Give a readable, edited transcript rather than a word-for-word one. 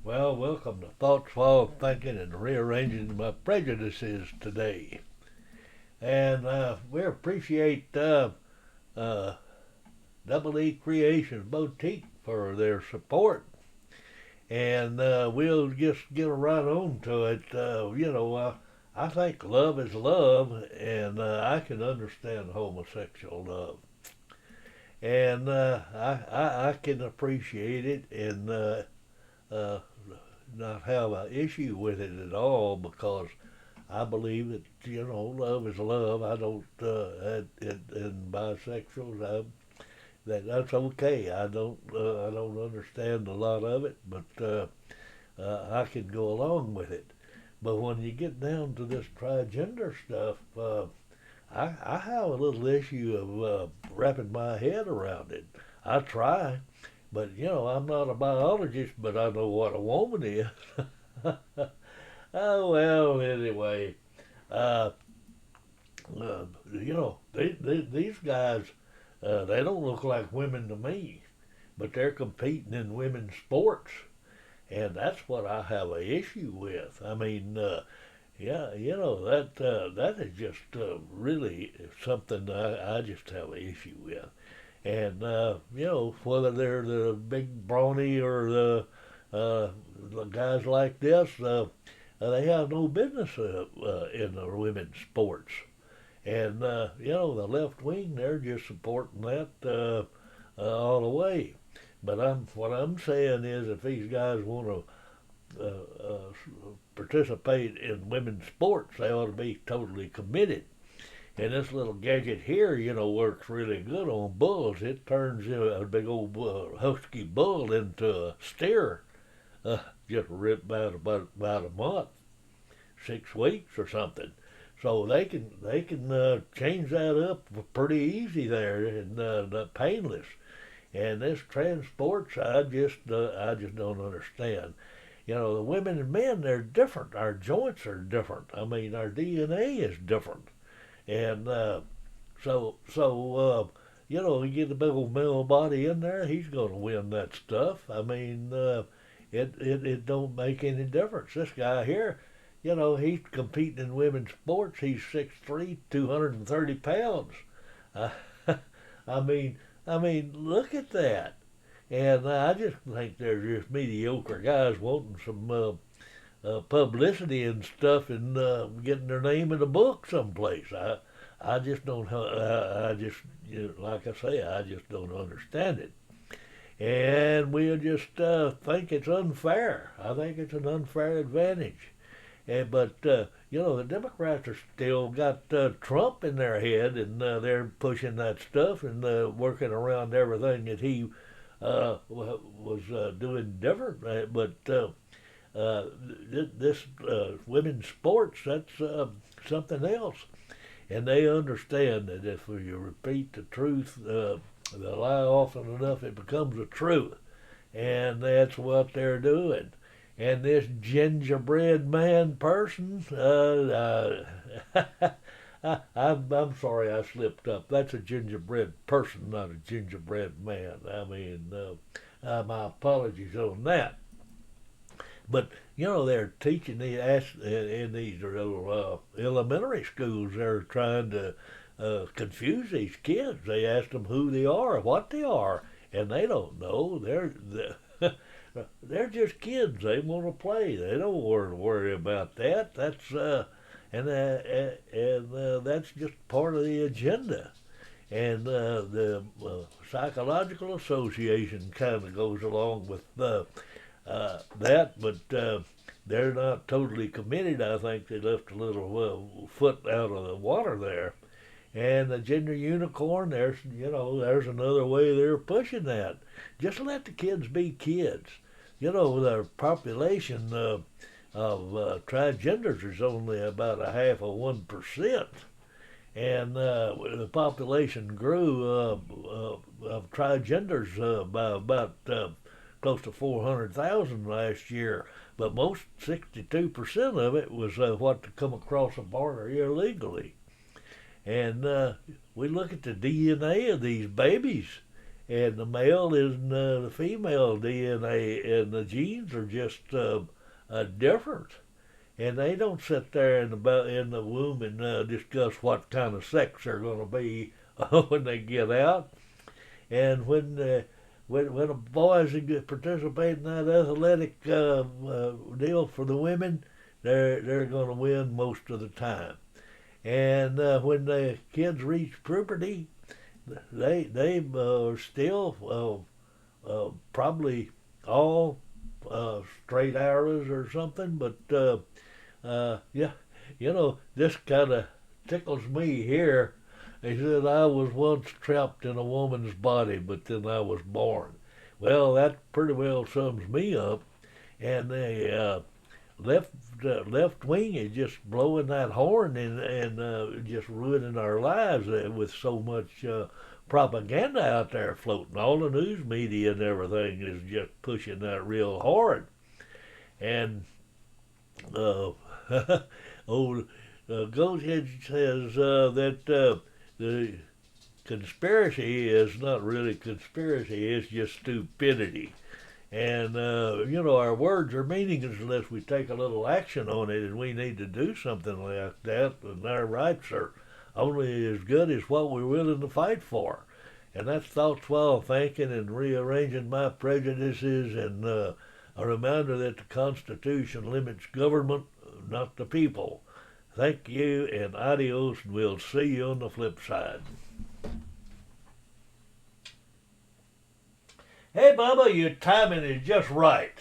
Well, welcome to Thoughtful Thinking and Rearranging My Prejudices today. And we appreciate uh, Double E Creations Boutique for their support. And we'll just get right on to it. I think love is love, and I can understand homosexual love. And I can appreciate it and uh, not have an issue with it at all because I believe that love is love. I don't and bisexuals. That's okay. I don't understand a lot of it, but I can go along with it. But when you get down to this transgender stuff, I have a little issue of wrapping my head around it. I try, but I'm not a biologist, but I know what a woman is. Oh well, anyway, uh, these guys, they don't look like women to me, but they're competing in women's sports, and that's what I have a issue with. I mean, yeah, that is just really something I just have an issue with. And whether they're the big brawny or the guys like this, they have no business in the women's sports. And the left wing, they're just supporting that all the way. But what I'm saying is, if these guys want to participate in women's sports, they ought to be totally committed. And this little gadget here, works really good on bulls. It turns a big old husky bull into a steer, just about a month, 6 weeks or something. So they can change that up pretty easy there and painless. And this transports, I just don't understand. The women and men, they're different. Our joints are different. I mean, our DNA is different. And you get a big old male body in there, he's going to win that stuff. I mean, it don't make any difference. This guy here, he's competing in women's sports. He's 6'3", 230 pounds. Uh, I mean, look at that. And I just think they're just mediocre guys wanting some publicity and stuff and getting their name in a book someplace. I just don't. I just like I say, I just don't understand it. And we just think it's unfair. I think it's an unfair advantage. But the Democrats are still got Trump in their head, and they're pushing that stuff and working around everything that he was doing different. This women's sports, that's something else. And they understand that if you repeat the truth, the lie often enough, it becomes a truth. And that's what they're doing. And this gingerbread man person, I'm sorry I slipped up. That's a gingerbread person, not a gingerbread man. I mean, my apologies on that. But they're teaching in these little elementary schools. They're trying to confuse these kids. They ask them who they are, what they are, and they don't know. They're just kids. They want to play. They don't worry about that. That's just part of the agenda. And the Psychological Association kind of goes along with that, but they're not totally committed. I think they left a little foot out of the water there. And the gender unicorn, there's another way they're pushing that. Just let the kids be kids. The population of transgenders is only about a half of 1%. And the population grew of transgenders by about close to 400,000 last year, but most 62% of it was what to come across the border illegally. And we look at the DNA of these babies, and the male isn't the female DNA, and the genes are just different. And they don't sit there in the womb and discuss what kind of sex they're going to be when they get out. And when a boys participate in that athletic deal for the women, they're going to win most of the time. And when the kids reach puberty, they are still probably all straight arrows or something. But yeah, this kind of tickles me here. He said, I was once trapped in a woman's body, but then I was born. Well, that pretty well sums me up. And the left wing is just blowing that horn and just ruining our lives with so much propaganda out there floating. All the news media and everything is just pushing that real hard. And uh, old Goathead says that the conspiracy is not really conspiracy, it's just stupidity. And, our words are meaningless unless we take a little action on it, and we need to do something like that, and our rights are only as good as what we're willing to fight for. And that's thoughts while thinking and rearranging my prejudices, and a reminder that the Constitution limits government, not the people. Thank you, and adios, and we'll see you on the flip side. Hey, Bubba, your timing is just right.